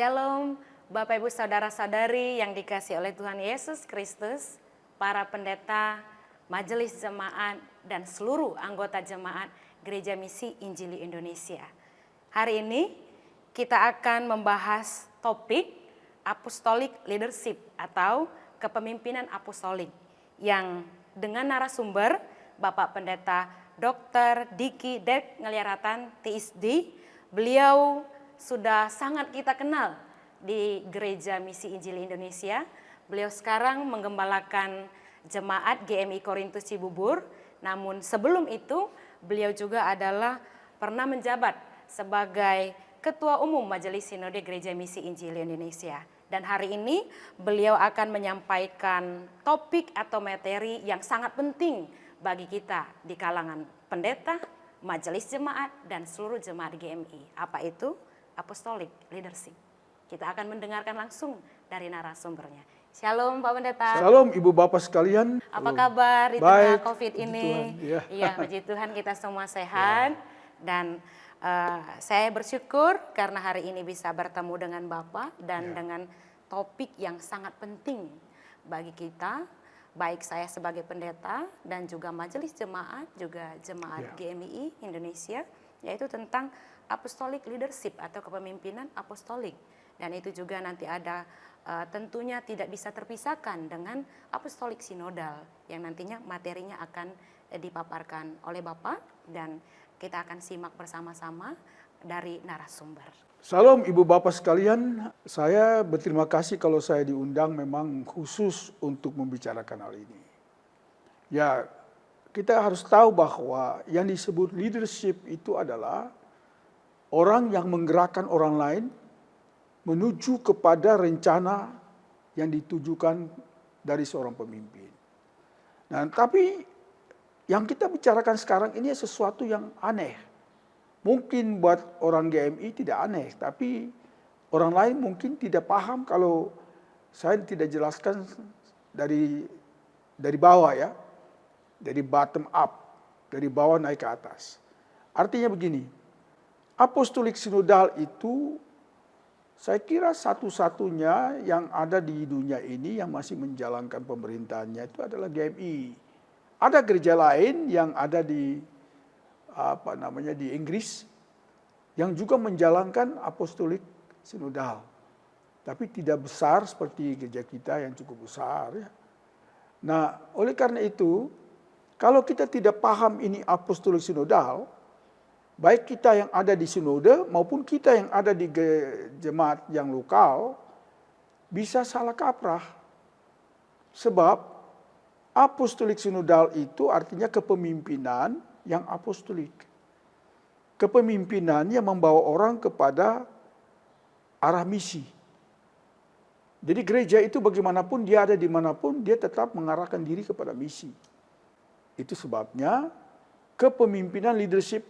Shalom, Bapak Ibu Saudara-saudari yang dikasihi oleh Tuhan Yesus Kristus, para pendeta, majelis jemaat, dan seluruh anggota jemaat Gereja Misi Injili Indonesia. Hari ini kita akan membahas topik Apostolic Leadership atau kepemimpinan apostolik yang dengan narasumber Bapak Pendeta Dr. Diki Dirk Ngeliaratan TSD. Beliau sudah sangat kita kenal di Gereja Misi Injili Indonesia. Beliau sekarang menggembalakan jemaat GMI Korintus Cibubur. Namun sebelum itu beliau juga adalah pernah menjabat sebagai Ketua Umum Majelis Sinode Gereja Misi Injili Indonesia. Dan hari ini beliau akan menyampaikan topik atau materi yang sangat penting bagi kita di kalangan pendeta, majelis jemaat, dan seluruh jemaat GMI. Apa itu? Apostolic Leadership. Kita akan mendengarkan langsung dari narasumbernya. Shalom Pak Pendeta. Shalom Ibu Bapak sekalian. Apa kabar di tengah COVID ini? Iya, puji Tuhan kita semua sehat. Dan saya bersyukur karena hari ini bisa bertemu dengan Bapak dan dengan topik yang sangat penting bagi kita. Baik saya sebagai pendeta dan juga majelis jemaat, juga jemaat GMI Indonesia, yaitu tentang apostolic leadership atau kepemimpinan apostolik. Dan itu juga nanti ada tentunya tidak bisa terpisahkan dengan apostolik sinodal yang nantinya materinya akan dipaparkan oleh Bapak dan kita akan simak bersama-sama dari narasumber. Salam Ibu Bapak sekalian, saya berterima kasih kalau saya diundang memang khusus untuk membicarakan hal ini. Ya, kita harus tahu bahwa yang disebut leadership itu adalah orang yang menggerakkan orang lain menuju kepada rencana yang ditujukan dari seorang pemimpin. Nah, tapi yang kita bicarakan sekarang ini sesuatu yang aneh. Mungkin buat orang GMI tidak aneh, tapi orang lain mungkin tidak paham kalau saya tidak jelaskan dari bawah ya, dari bottom up, dari bawah naik ke atas. Artinya begini, apostolik sinodal itu saya kira satu-satunya yang ada di dunia ini yang masih menjalankan pemerintahannya itu adalah GMI. Ada gereja lain yang ada di di Inggris yang juga menjalankan apostolik sinodal. Tapi tidak besar seperti gereja kita yang cukup besar ya. Nah, oleh karena itu, kalau kita tidak paham ini apostolik sinodal, baik kita yang ada di sinode maupun kita yang ada di jemaat yang lokal bisa salah kaprah. Sebab apostolik sinodal itu artinya kepemimpinan yang apostolik. Kepemimpinan yang membawa orang kepada arah misi. Jadi gereja itu bagaimanapun dia ada dimanapun, dia tetap mengarahkan diri kepada misi. Itu sebabnya kepemimpinan leadership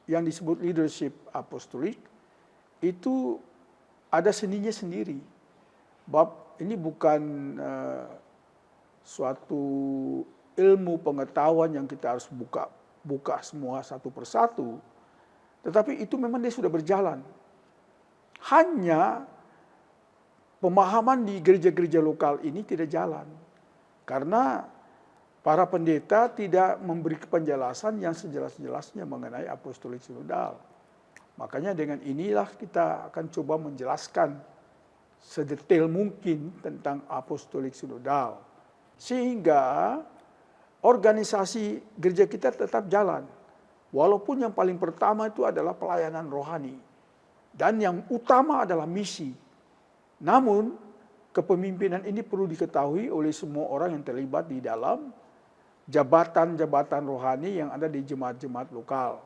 yang disebut leadership apostolik itu ada seninya sendiri. Bab ini bukan suatu ilmu pengetahuan yang kita harus buka semua satu persatu, tetapi itu memang dia sudah berjalan. Hanya pemahaman di gereja-gereja lokal ini tidak jalan, karena para pendeta tidak memberi penjelasan yang sejelas-jelasnya mengenai apostolik sinodal. Makanya dengan inilah kita akan coba menjelaskan sedetail mungkin tentang apostolik sinodal, sehingga organisasi gereja kita tetap jalan. Walaupun yang paling pertama itu adalah pelayanan rohani. Dan yang utama adalah misi. Namun kepemimpinan ini perlu diketahui oleh semua orang yang terlibat di dalam jabatan-jabatan rohani yang ada di jemaat-jemaat lokal.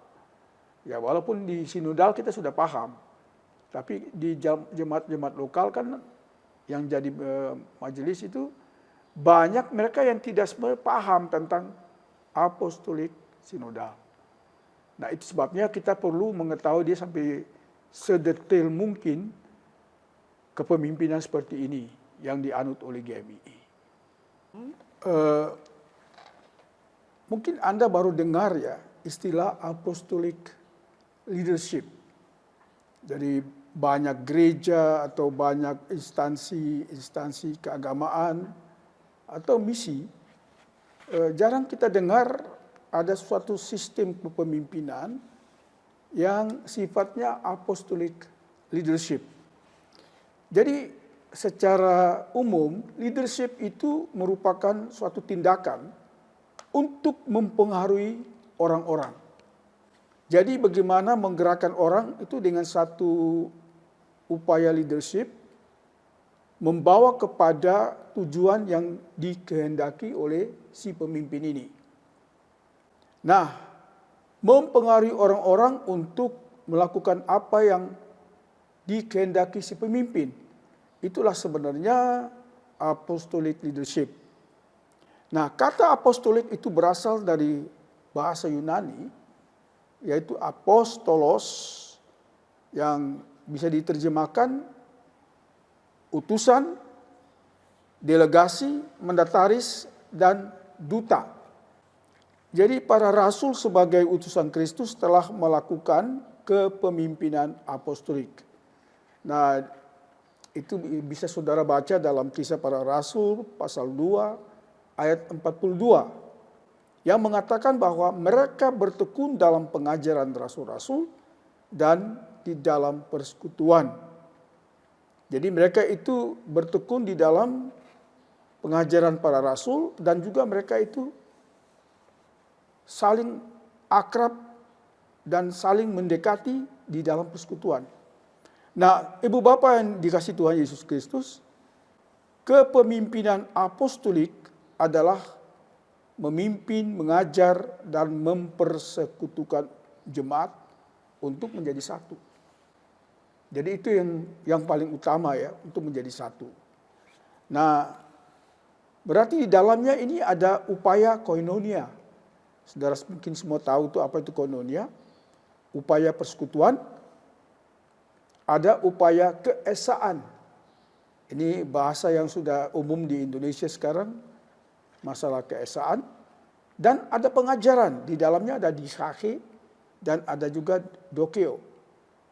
Ya, walaupun di sinodal kita sudah paham. Tapi di jemaat-jemaat lokal kan yang jadi majelis itu banyak mereka yang tidak paham tentang apostolik sinodal. Nah, itu sebabnya kita perlu mengetahui dia sampai sedetail mungkin kepemimpinan seperti ini yang dianut oleh GMI. Mungkin Anda baru dengar ya istilah apostolic leadership. Dari banyak gereja atau banyak instansi keagamaan atau misi, jarang kita dengar ada suatu sistem kepemimpinan yang sifatnya apostolic leadership. Jadi secara umum leadership itu merupakan suatu tindakan untuk mempengaruhi orang-orang. Jadi bagaimana menggerakkan orang itu dengan satu upaya leadership membawa kepada tujuan yang dikehendaki oleh si pemimpin ini. Nah, mempengaruhi orang-orang untuk melakukan apa yang dikehendaki si pemimpin. Itulah sebenarnya apostolic leadership. Nah, kata apostolik itu berasal dari bahasa Yunani, yaitu apostolos, yang bisa diterjemahkan utusan, delegasi, mendataris, dan duta. Jadi para rasul sebagai utusan Kristus telah melakukan kepemimpinan apostolik. Nah, itu bisa saudara baca dalam Kisah Para Rasul pasal 2 ayat 42 yang mengatakan bahwa mereka bertekun dalam pengajaran rasul-rasul dan di dalam persekutuan. Jadi mereka itu bertekun di dalam pengajaran para rasul dan juga mereka itu saling akrab dan saling mendekati di dalam persekutuan. Nah, ibu bapak yang dikasihi Tuhan Yesus Kristus, kepemimpinan apostolik adalah memimpin, mengajar, dan mempersekutukan jemaat untuk menjadi satu. Jadi itu yang paling utama ya, untuk menjadi satu. Nah, berarti di dalamnya ini ada upaya koinonia. Saudara mungkin semua tahu tuh apa itu koinonia. Upaya persekutuan, ada upaya keesaan. Ini bahasa yang sudah umum di Indonesia sekarang, masalah keesaan. Dan ada pengajaran, di dalamnya ada dikake dan ada juga dokeo.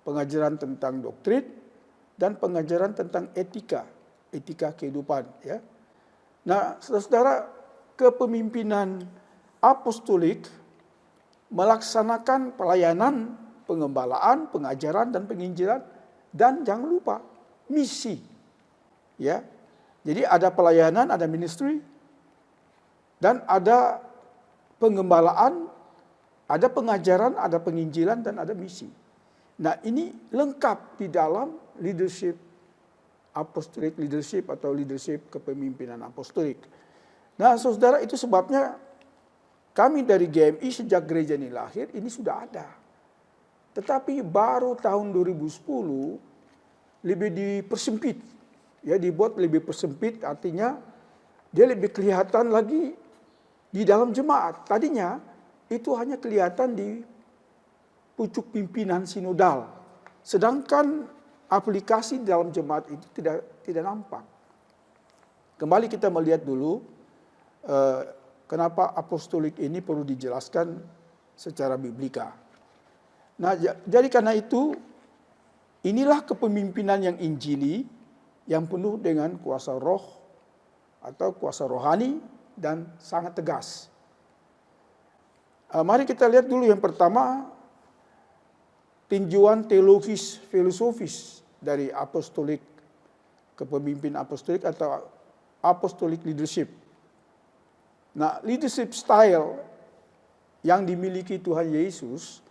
Pengajaran tentang doktrin dan pengajaran tentang etika kehidupan. Ya. Nah, saudara, kepemimpinan apostolik melaksanakan pelayanan, pengembalaan, pengajaran, dan penginjilan, dan jangan lupa misi. Ya, jadi ada pelayanan, ada ministry, dan ada pengembalaan, ada pengajaran, ada penginjilan, dan ada misi. Nah, ini lengkap di dalam leadership apostolik leadership atau leadership kepemimpinan apostolik. Nah, saudara, itu sebabnya kami dari GMI sejak gereja ini lahir, ini sudah ada. Tetapi baru tahun 2010 lebih dipersempit. Ya, dibuat lebih persempit, artinya dia lebih kelihatan lagi di dalam jemaat. Tadinya itu hanya kelihatan di pucuk pimpinan sinodal. Sedangkan aplikasi di dalam jemaat itu tidak nampak. Kembali kita melihat dulu kenapa apostolik ini perlu dijelaskan secara biblika. Nah, jadi karena itu inilah kepemimpinan yang injili yang penuh dengan kuasa roh atau kuasa rohani dan sangat tegas. Mari kita lihat dulu yang pertama, tinjauan teologis filosofis dari apostolik, kepemimpinan apostolik atau apostolic leadership. Nah, leadership style yang dimiliki Tuhan Yesus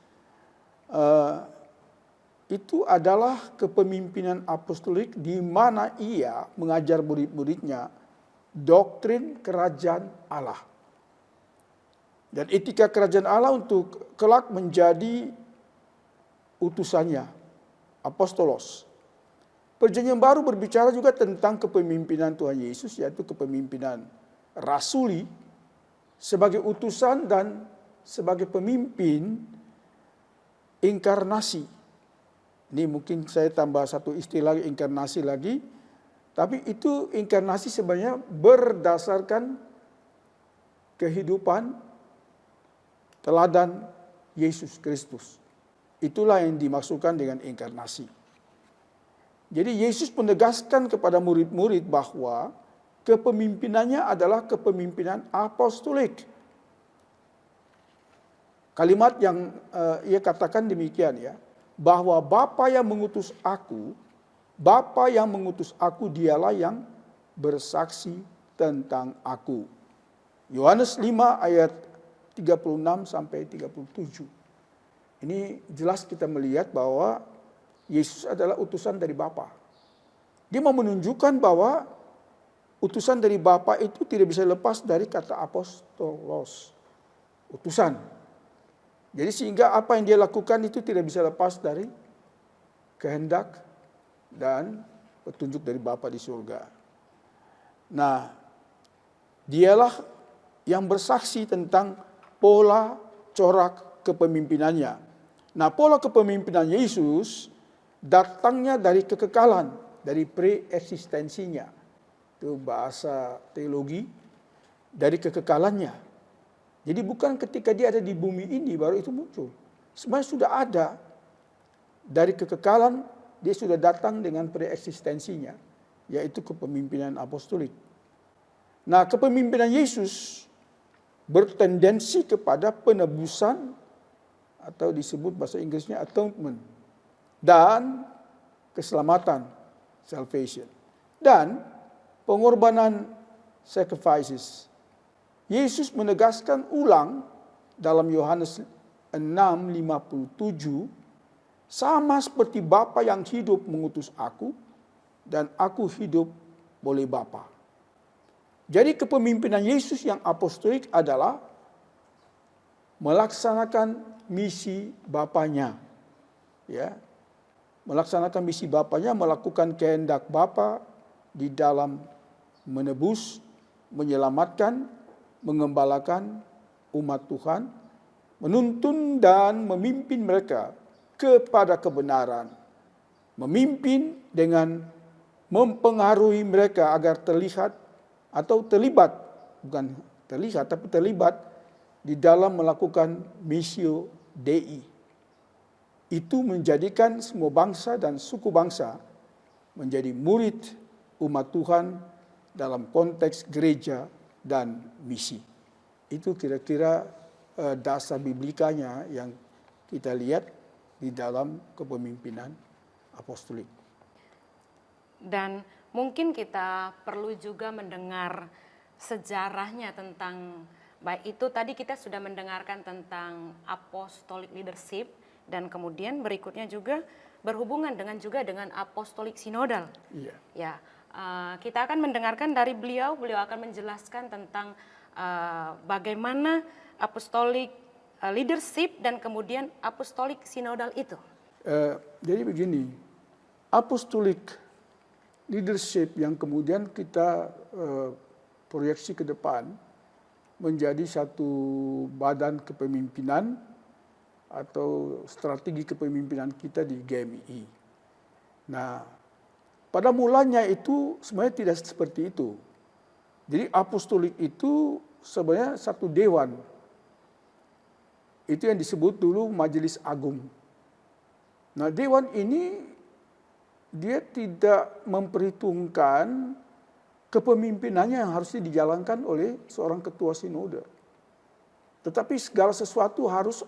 itu adalah kepemimpinan apostolik di mana ia mengajar murid-muridnya doktrin kerajaan Allah. Dan etika kerajaan Allah untuk kelak menjadi utusannya, apostolos. Perjanjian baru berbicara juga tentang kepemimpinan Tuhan Yesus, yaitu kepemimpinan rasuli sebagai utusan dan sebagai pemimpin inkarnasi. Ini mungkin saya tambah satu istilah inkarnasi lagi, tapi itu inkarnasi sebenarnya berdasarkan kehidupan teladan Yesus Kristus. Itulah yang dimaksudkan dengan inkarnasi. Jadi Yesus menegaskan kepada murid-murid bahwa kepemimpinannya adalah kepemimpinan apostolik. Kalimat yang ia katakan demikian ya, bahwa Bapa yang mengutus aku dialah yang bersaksi tentang aku. Yohanes 5 ayat 36 sampai 37. Ini jelas kita melihat bahwa Yesus adalah utusan dari Bapa. Dia mau menunjukkan bahwa utusan dari Bapa itu tidak bisa lepas dari kata apostolos, utusan. Jadi sehingga apa yang dia lakukan itu tidak bisa lepas dari kehendak dan petunjuk dari Bapa di surga. Nah, dialah yang bersaksi tentang pola corak kepemimpinannya. Nah, pola kepemimpinan Yesus datangnya dari kekekalan, dari pre-eksistensinya. Itu bahasa teologi, dari kekekalannya. Jadi bukan ketika dia ada di bumi ini baru itu muncul. Sebenarnya sudah ada. Dari kekekalan dia sudah datang dengan pre-eksistensinya, yaitu kepemimpinan apostolik. Nah, kepemimpinan Yesus bertendensi kepada penebusan atau disebut bahasa Inggrisnya atonement dan keselamatan, salvation, dan pengorbanan, sacrifices. Yesus menegaskan ulang dalam Yohanes 6:57, sama seperti Bapa yang hidup mengutus aku dan aku hidup oleh Bapa. Jadi kepemimpinan Yesus yang apostolik adalah melaksanakan misi Bapanya. Ya. Melaksanakan misi Bapanya, melakukan kehendak Bapa di dalam menebus, menyelamatkan, mengembalakan umat Tuhan, menuntun dan memimpin mereka kepada kebenaran. Memimpin dengan mempengaruhi mereka agar terlihat atau terlibat, bukan terlihat tapi terlibat di dalam melakukan missio Dei. Itu menjadikan semua bangsa dan suku bangsa menjadi murid umat Tuhan dalam konteks gereja dan misi. Itu kira-kira dasar biblikanya yang kita lihat di dalam kepemimpinan apostolik. Dan mungkin kita perlu juga mendengar sejarahnya tentang, baik itu tadi kita sudah mendengarkan tentang apostolic leadership, dan kemudian berikutnya juga berhubungan juga dengan apostolik sinodal. Iya. Ya, kita akan mendengarkan dari beliau akan menjelaskan tentang bagaimana apostolik leadership dan kemudian apostolik sinodal itu. Jadi begini, apostolik leadership yang kemudian kita proyeksi ke depan menjadi satu badan kepemimpinan atau strategi kepemimpinan kita di GMI. Nah, pada mulanya itu sebenarnya tidak seperti itu. Jadi apostolik itu sebenarnya satu dewan. Itu yang disebut dulu Majelis Agung. Nah, dewan ini dia tidak memperhitungkan kepemimpinannya yang harusnya dijalankan oleh seorang ketua sinode. Tetapi segala sesuatu harus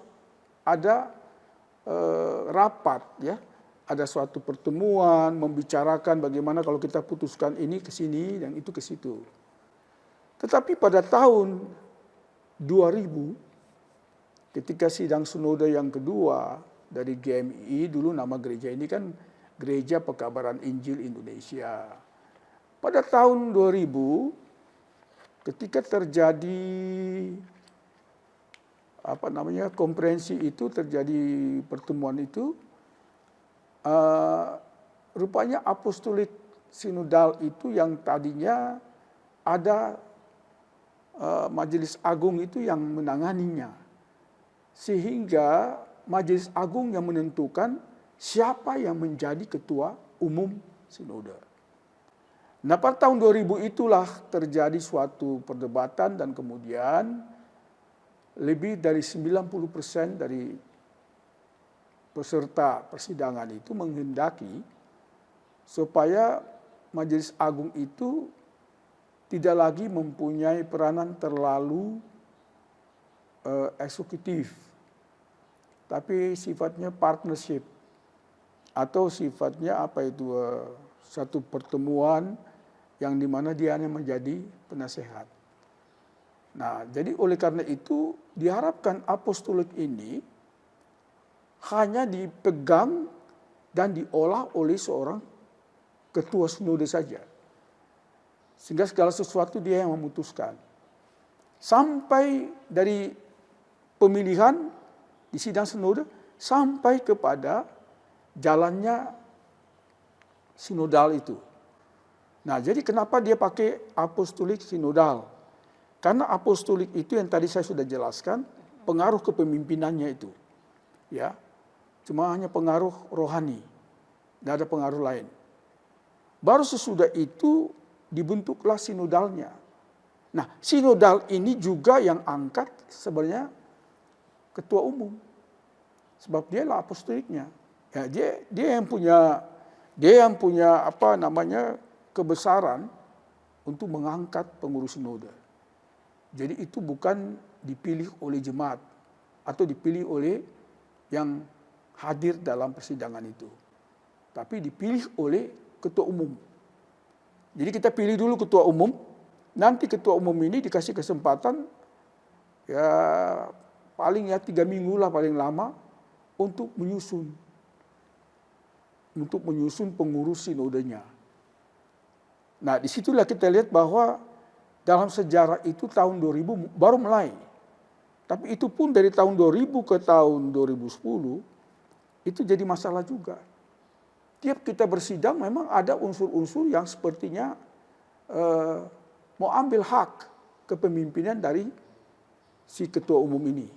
ada rapat, ya, ada suatu pertemuan membicarakan bagaimana kalau kita putuskan ini ke sini dan itu ke situ. Tetapi pada tahun 2000, ketika sidang sinode yang kedua dari GMI, dulu nama gereja ini kan Gereja Pekabaran Injil Indonesia. Pada tahun 2000, ketika terjadi konferensi itu, terjadi pertemuan itu, rupanya apostolik sinodal itu yang tadinya ada Majelis Agung itu yang menanganinya. Sehingga Majelis Agung yang menentukan siapa yang menjadi ketua umum sinode. Nah, pada tahun 2000 itulah terjadi suatu perdebatan dan kemudian lebih dari 90% dari peserta persidangan itu menghendaki supaya Majelis Agung itu tidak lagi mempunyai peranan terlalu eksekutif, tapi sifatnya partnership atau sifatnya satu pertemuan yang dimana dia hanya menjadi penasehat. Nah, jadi oleh karena itu diharapkan apostolik ini hanya dipegang dan diolah oleh seorang ketua sinode saja. Sehingga segala sesuatu dia yang memutuskan. Sampai dari pemilihan di sidang sinode sampai kepada jalannya sinodal itu. Nah, jadi kenapa dia pakai apostolik sinodal? Karena apostolik itu yang tadi saya sudah jelaskan, pengaruh kepemimpinannya itu. Ya, cuma hanya pengaruh rohani, tidak ada pengaruh lain. Baru sesudah itu dibentuklah sinodalnya. Nah, sinodal ini juga yang angkat sebenarnya ketua umum. Sebab dia lah apostoliknya. Ya, dia yang punya kebesaran untuk mengangkat pengurus sinode. Jadi itu bukan dipilih oleh jemaat atau dipilih oleh yang hadir dalam persidangan itu. Tapi dipilih oleh ketua umum. Jadi kita pilih dulu ketua umum, nanti ketua umum ini dikasih kesempatan ya paling 3 minggu lah paling lama untuk menyusun pengurus sinodenya. Nah, disitulah kita lihat bahwa dalam sejarah itu tahun 2000 baru mulai. Tapi itu pun dari tahun 2000 ke tahun 2010 itu jadi masalah juga. Tiap kita bersidang memang ada unsur-unsur yang sepertinya mau ambil hak kepemimpinan dari si ketua umum ini.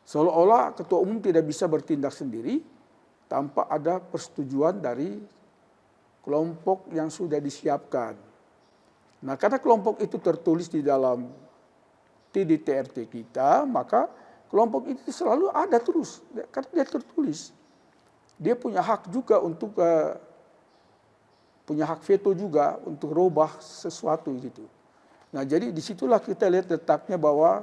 Seolah-olah ketua umum tidak bisa bertindak sendiri tanpa ada persetujuan dari kelompok yang sudah disiapkan. Nah, karena kelompok itu tertulis di dalam TDTRT kita, maka kelompok itu selalu ada terus, karena dia tertulis. Dia punya hak juga untuk punya hak veto juga untuk rubah sesuatu gitu. Nah, jadi disitulah kita lihat letaknya bahwa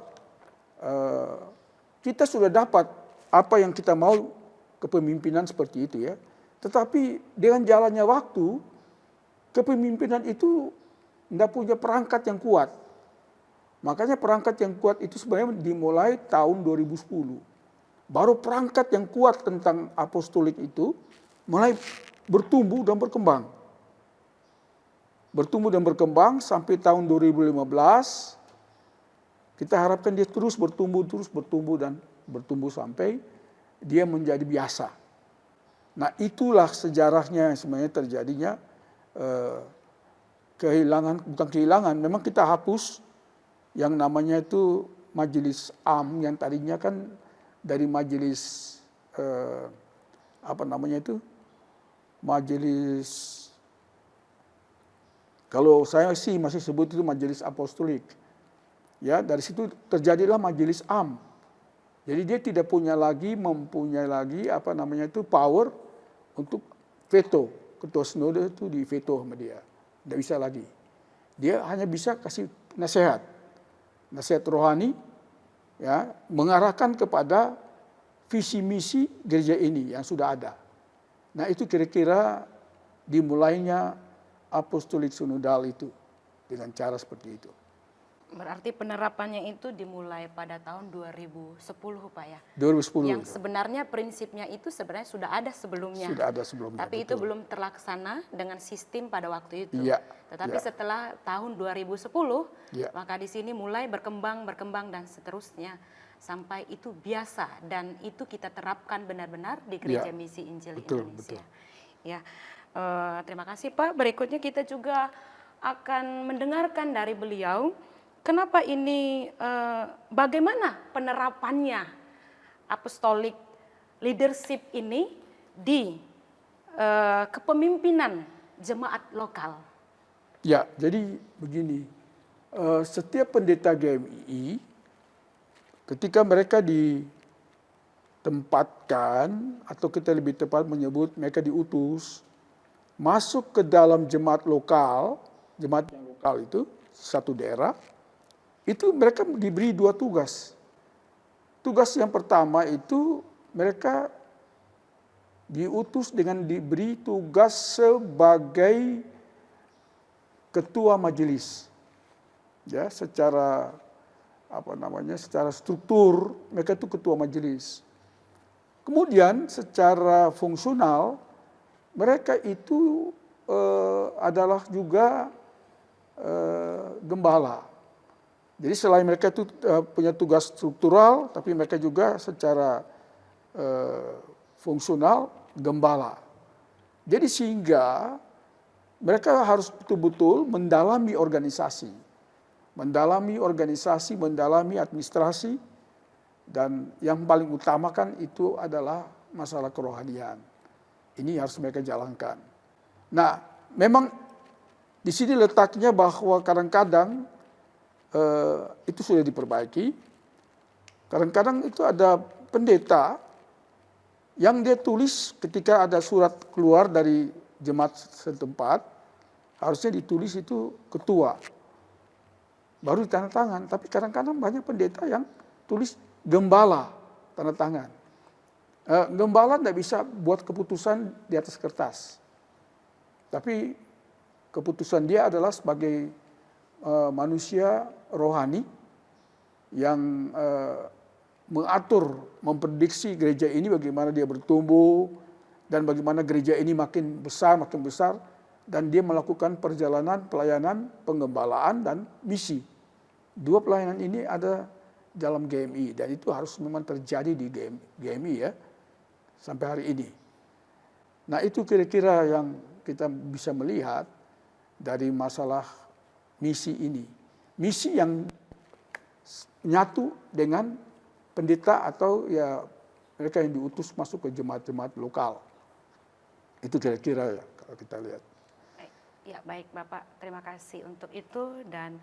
kita sudah dapat apa yang kita mau kepemimpinan seperti itu ya. Tetapi dengan jalannya waktu, kepemimpinan itu tidak punya perangkat yang kuat. Makanya perangkat yang kuat itu sebenarnya dimulai tahun 2010. Baru perangkat yang kuat tentang apostolik itu mulai bertumbuh dan berkembang. Bertumbuh dan berkembang sampai tahun 2015. Kita harapkan dia terus bertumbuh dan bertumbuh sampai dia menjadi biasa. Nah, itulah sejarahnya sebenarnya terjadinya memang kita hapus yang namanya itu Majelis Am yang tadinya kan dari majelis majelis, kalau saya sih masih sebut itu Majelis Apostolik. Ya, dari situ terjadilah Majelis Am. Jadi dia tidak mempunyai lagi power untuk veto. Ketua sinode itu di veto sama dia. Tidak bisa lagi. Dia hanya bisa kasih nasihat rohani, ya, mengarahkan kepada visi misi gereja ini yang sudah ada. Nah, itu kira-kira dimulainya apostolik sinodal itu dengan cara seperti itu. Berarti penerapannya itu dimulai pada tahun 2010 Pak ya? 2010. Yang sebenarnya prinsipnya itu sebenarnya sudah ada sebelumnya. Sudah ada sebelumnya. Tapi betul. itu belum terlaksana dengan sistem pada waktu itu. Ya, Tetapi setelah tahun 2010, maka di sini mulai berkembang dan seterusnya. Sampai itu biasa dan itu kita terapkan benar-benar di Gereja Misi Injili Indonesia. Betul. Ya, terima kasih Pak. Berikutnya kita juga akan mendengarkan dari beliau. Kenapa ini, bagaimana penerapannya apostolik leadership ini di kepemimpinan jemaat lokal? Ya, jadi begini, setiap pendeta GMI ketika mereka ditempatkan atau kita lebih tepat menyebut mereka diutus masuk ke dalam jemaat lokal, jemaat yang lokal itu satu daerah, itu mereka diberi 2 tugas. Tugas yang pertama itu mereka diutus dengan diberi tugas sebagai ketua majelis. Ya, secara secara struktur mereka itu ketua majelis. Kemudian secara fungsional mereka itu adalah juga gembala. Jadi selain mereka itu punya tugas struktural, tapi mereka juga secara fungsional gembala. Jadi sehingga mereka harus betul-betul mendalami organisasi, mendalami administrasi, dan yang paling utama kan itu adalah masalah kerohanian. Ini harus mereka jalankan. Nah, memang di sini letaknya bahwa kadang-kadang itu sudah diperbaiki. Kadang-kadang itu ada pendeta yang dia tulis ketika ada surat keluar dari jemaat setempat, harusnya ditulis itu ketua, baru tanda tangan. Tapi kadang-kadang banyak pendeta yang tulis gembala, tanda tangan. Gembala tidak bisa buat keputusan di atas kertas. Tapi keputusan dia adalah sebagai manusia rohani yang mengatur, memprediksi gereja ini bagaimana dia bertumbuh, dan bagaimana gereja ini makin besar, dan dia melakukan perjalanan pelayanan, penggembalaan, dan misi. 2 pelayanan ini ada dalam GMI, dan itu harus memang terjadi di GMI ya, sampai hari ini. Nah itu kira-kira yang kita bisa melihat dari masalah misi ini. Misi yang nyatu dengan pendeta atau ya mereka yang diutus masuk ke jemaat-jemaat lokal. Itu kira-kira ya kalau kita lihat. Ya baik Bapak, terima kasih untuk itu dan